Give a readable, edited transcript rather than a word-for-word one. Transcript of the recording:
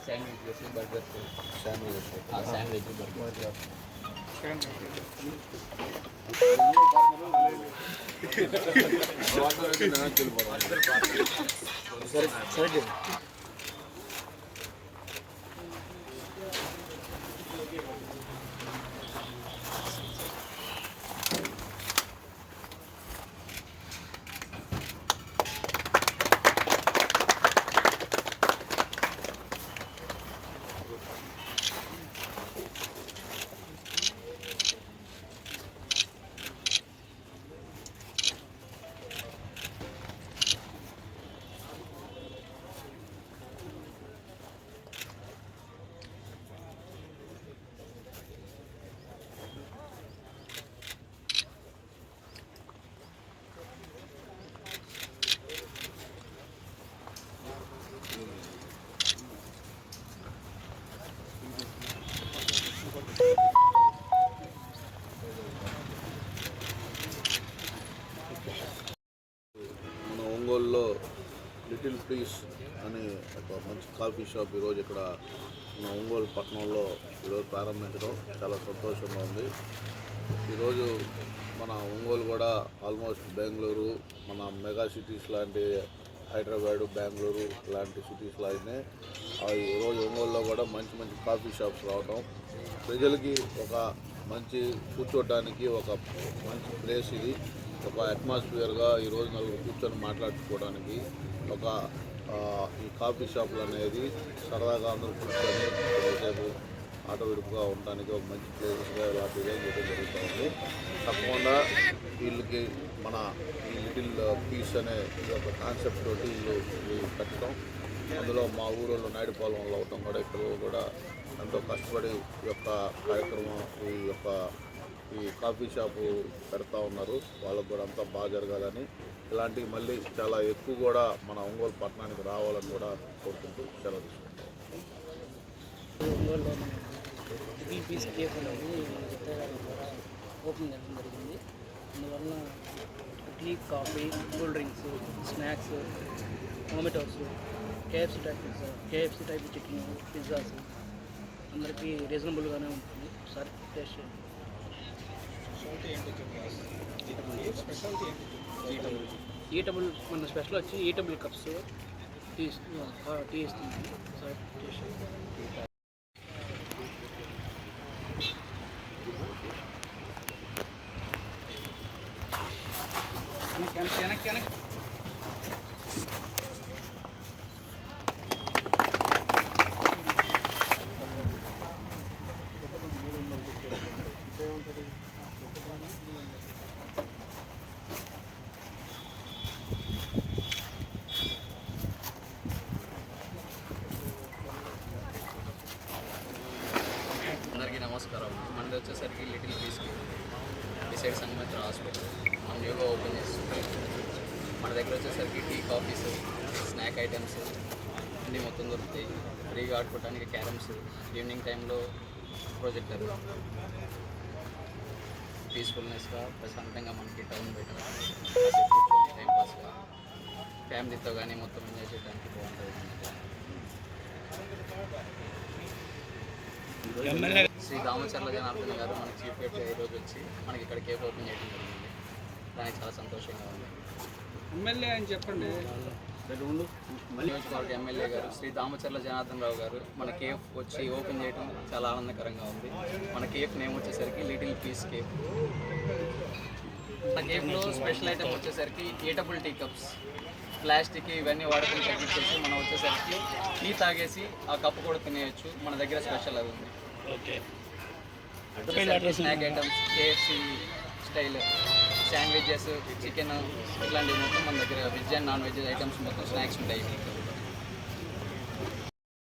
Sandwich burger సరే ఒంగోలులో little please అనే ఒక మంచి కాఫీ షాప్ ఈరోజు ఇక్కడ మన ఒంగోలు పట్టణంలో ఈరోజు ప్రారంభించడం చాలా సంతోషంగా ఉంది. ఈరోజు మన ఒంగోలు కూడా ఆల్మోస్ట్ బెంగళూరు మన మెగా సిటీస్ లాంటి హైదరాబాదు బెంగళూరు లాంటి సిటీస్ లాగానే ఈరోజు ఒంగోలులో కూడా మంచి మంచి కాఫీ షాప్స్ రావడం ప్రజలకి ఒక మంచి కూర్చోటానికి ఒక మంచి ప్లేస్ ఇది. ఒక అట్మాస్ఫియర్గా ఈరోజు నలుగురు కూర్చొని మాట్లాడుకోవడానికి ఒక ఈ కాఫీ షాపులు అనేది సరదాగా అందరూ కూర్చొని కొద్దిసేపు ఆట విడుపుగా ఉండడానికి ఒక మంచి ప్లేసెస్గా ఇలా డిజైన్ చేయడం జరుగుతుంది. తప్పకుండా వీళ్ళకి మన ఈ లిటిల్ పీస్ అనే ఒక కాన్సెప్ట్ తోటి వీళ్ళు కట్టడం, అందులో మా ఊళ్ళో నాయుడుపాలెంలో అవటం కూడా ఇక్కడ కూడా ఎంతో కష్టపడి ఈ యొక్క కార్యక్రమం ఈ కాఫీ షాపు పెడతా ఉన్నారు. వాళ్ళకు కూడా అంతా బాగా జరగాలని, ఇలాంటివి మళ్ళీ చాలా ఎక్కువ కూడా మన ఒంగోలు పట్టణానికి రావాలని కూడా కోరుకుంటూ సెలవు తీసుకుంటాం. ఒంగోలులో లిటిల్ పీస్ కేఫ్ అనేది ఓపెన్ చేయడం జరిగింది. అందువల్ల tea, coffee, cool drinks, snacks, momos, KFC type chicken, pizzas అందరికీ రీజనబుల్గానే ఉంటుంది. సార్ టేస్ట్ చేయండి. ఈటబుల్ మన స్పెషల్ వచ్చి ఈటబుల్ కప్స్ టీ ఇస్తుంది సార్. టేస్ట్ నమస్కారం. మనది వచ్చేసరికి little piece decide Sangamitra hospital మనం న్యూగా ఓపెన్ చేస్తున్నాం. మన దగ్గర వచ్చేసరికి టీ, కాఫీస్, స్నాక్ ఐటమ్స్ అన్నీ మొత్తం దొరుకుతాయి. ఫ్రీగా ఆడుకోవడానికి క్యారమ్స్, ఈవినింగ్ టైంలో ప్రొజెక్టర్, పీస్ఫుల్నెస్గా ప్రశాంతంగా మనకి టౌన్ బయట టైంపాస్గా ఫ్యామిలీతో కానీ మొత్తం ఎంజాయ్ చేయడానికి బాగుంటుంది. శ్రీ దామచర్ల జనార్దన్ గారు మన చీఫ్ గెస్ట్గా ఈరోజు వచ్చి మనకి ఇక్కడ కేఫ్ ఓపెన్ చేయడం జరిగింది. దానికి చాలా సంతోషంగా ఉంది. ఎమ్మెల్యే అని చెప్పండి. నియోజకవర్గ ఎమ్మెల్యే గారు శ్రీ దామచర్ల జనార్దన్ రావు గారు మన కేఫ్ వచ్చి ఓపెన్ చేయడం చాలా ఆనందకరంగా ఉంది. మన కేఫ్ నేమ్ వచ్చేసరికి లిటిల్ పీస్ కేఫ్. మన కేఫ్లో స్పెషల్ ఐటమ్ వచ్చేసరికి ఈటబుల్ టీ కప్స్, ప్లాస్టిక్ ఇవన్నీ వాడుకుని తగ్గించేసి మనం వచ్చేసరికి టీ తాగేసి ఆ కప్పు కూడా తినేయచ్చు. మన దగ్గర స్పెషల్ అది ఉంది. Snack items, KFC style sandwiches, chicken ఇట్లాంటివి మొత్తం మన దగ్గర veg and non veg items మొత్తం స్నాక్స్ ఉంటాయి.